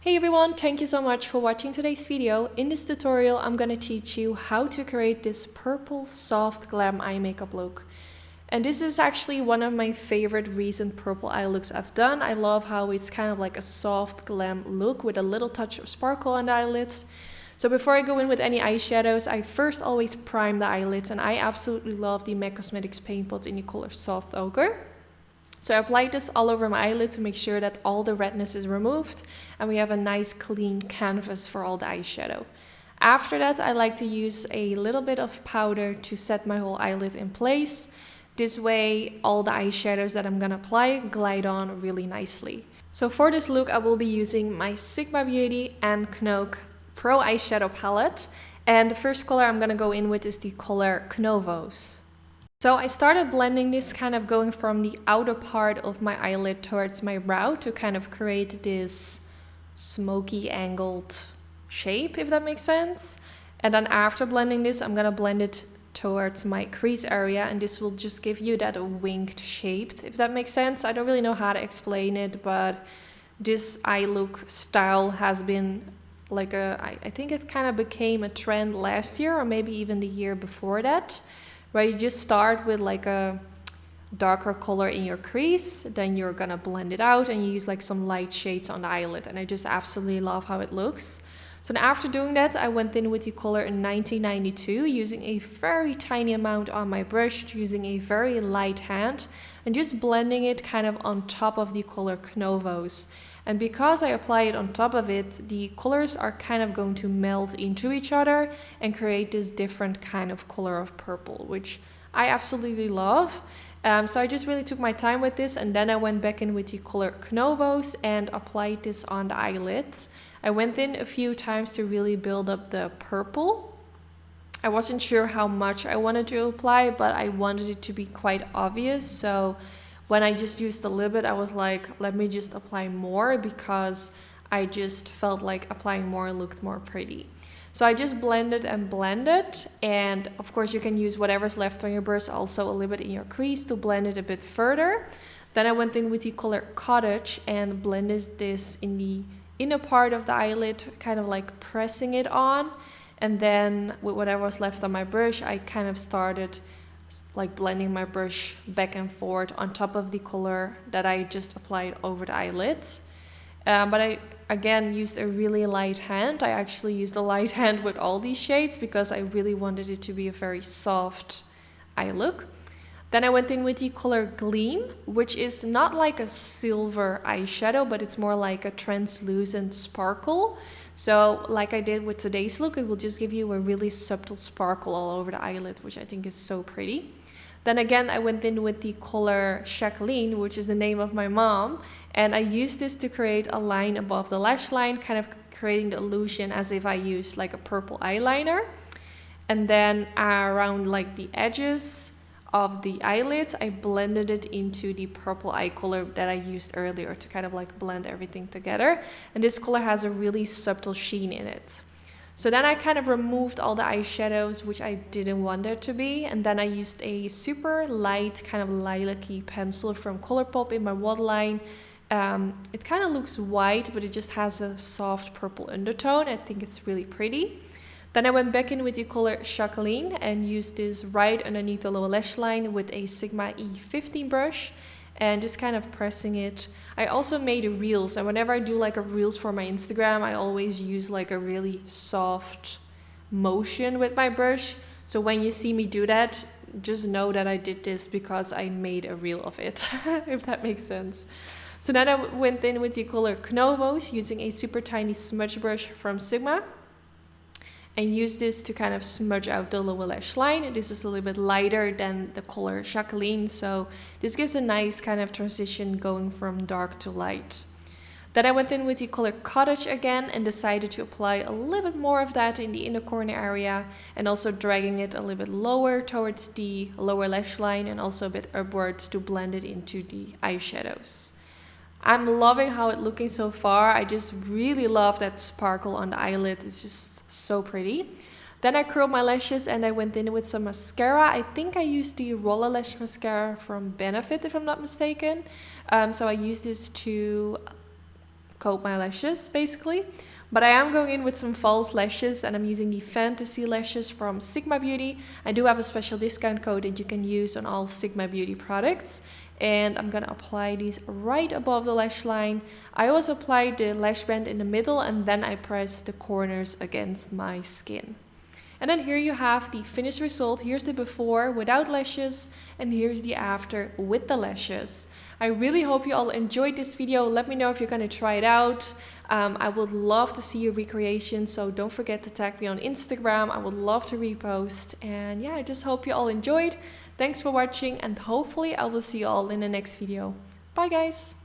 Hey everyone, thank you so much for watching today's video. In this tutorial, I'm gonna teach you how to create this purple soft glam eye makeup look. And this is actually one of my favorite recent purple eye looks I've done. I love how it's kind of like a soft glam look with a little touch of sparkle on the eyelids. So before I go in with any eyeshadows, I first always prime the eyelids, and I absolutely love the MAC Cosmetics paint pot in the color Soft Ochre. So I applied this all over my eyelid to make sure that all the redness is removed and we have a nice clean canvas for all the eyeshadow. After that, I like to use a little bit of powder to set my whole eyelid in place. This way, all the eyeshadows that I'm gonna apply glide on really nicely. So for this look, I will be using my Sigma Beauty and Knook Pro Eyeshadow Palette. And the first color I'm gonna go in with is the color Knovos. So I started blending this, kind of going from the outer part of my eyelid towards my brow to kind of create this smoky angled shape, if that makes sense. And then after blending this, I'm gonna blend it towards my crease area, and this will just give you that winged shape, if that makes sense. I don't really know how to explain it, but this eye look style has been like I think it kind of became a trend last year or maybe even the year before that, where you just start with like a darker color in your crease, then you're gonna blend it out and you use like some light shades on the eyelid, and I just absolutely love how it looks. So then after doing that, I went in with the color in 1992, using a very tiny amount on my brush, using a very light hand, and just blending it kind of on top of the color Knovos. And because I apply it on top of it, the colors are kind of going to melt into each other and create this different kind of color of purple, which I absolutely love. So I just really took my time with this, and then I went back in with the color Knovos and applied this on the eyelids. I went in a few times to really build up the purple. I wasn't sure how much I wanted to apply, but I wanted it to be quite obvious. So when I just used a little bit, I was like, let me just apply more, because I just felt like applying more looked more pretty. So I just blended and blended, and of course you can use whatever's left on your brush, also a little bit in your crease to blend it a bit further. Then I went in with the color Cottage and blended this in the inner part of the eyelid, kind of like pressing it on. And then with whatever was left on my brush, I kind of started like blending my brush back and forth on top of the color that I just applied over the eyelids. But I again used a really light hand. I actually used a light hand with all these shades because I really wanted it to be a very soft eye look. Then I went in with the color Gleam, which is not like a silver eyeshadow, but it's more like a translucent sparkle. So like I did with today's look, it will just give you a really subtle sparkle all over the eyelid, which I think is so pretty. Then again, I went in with the color Jacqueline, which is the name of my mom. And I used this to create a line above the lash line, kind of creating the illusion as if I used like a purple eyeliner. And then around like the edges of the eyelids, I blended it into the purple eye color that I used earlier to kind of like blend everything together. And this color has a really subtle sheen in it. So then I kind of removed all the eyeshadows, which I didn't want there to be. And then I used a super light kind of lilac-y pencil from Colourpop in my waterline. It kind of looks white, but it just has a soft purple undertone. I think it's really pretty. Then I went back in with the color Jacqueline and used this right underneath the lower lash line with a Sigma E15 brush and just kind of pressing it. I also made reels, and whenever I do like a reels for my Instagram, I always use like a really soft motion with my brush. So when you see me do that, just know that I did this because I made a reel of it, if that makes sense. So then I went in with the color Knovos using a super tiny smudge brush from Sigma, and use this to kind of smudge out the lower lash line. This is a little bit lighter than the color Jacqueline, so this gives a nice kind of transition going from dark to light. Then I went in with the color Cottage again and decided to apply a little bit more of that in the inner corner area, and also dragging it a little bit lower towards the lower lash line and also a bit upwards to blend it into the eyeshadows. I'm loving how it's looking so far. I just really love that sparkle on the eyelid. It's just so pretty. Then I curled my lashes and I went in with some mascara. I think I used the Roller Lash Mascara from Benefit, if I'm not mistaken. So I used this to coat my lashes basically. But I am going in with some false lashes, and I'm using the Fantasy lashes from Sigma Beauty. I do have a special discount code that you can use on all Sigma Beauty products. And I'm gonna apply these right above the lash line. I always apply the lash band in the middle, and then I press the corners against my skin. And then here you have the finished result. Here's the before without lashes, and here's the after with the lashes. I really hope you all enjoyed this video. Let me know if you're gonna try it out. I would love to see your recreation, so don't forget to tag me on Instagram. I would love to repost. And yeah, I just hope you all enjoyed. Thanks for watching, and hopefully I will see you all in the next video. Bye guys!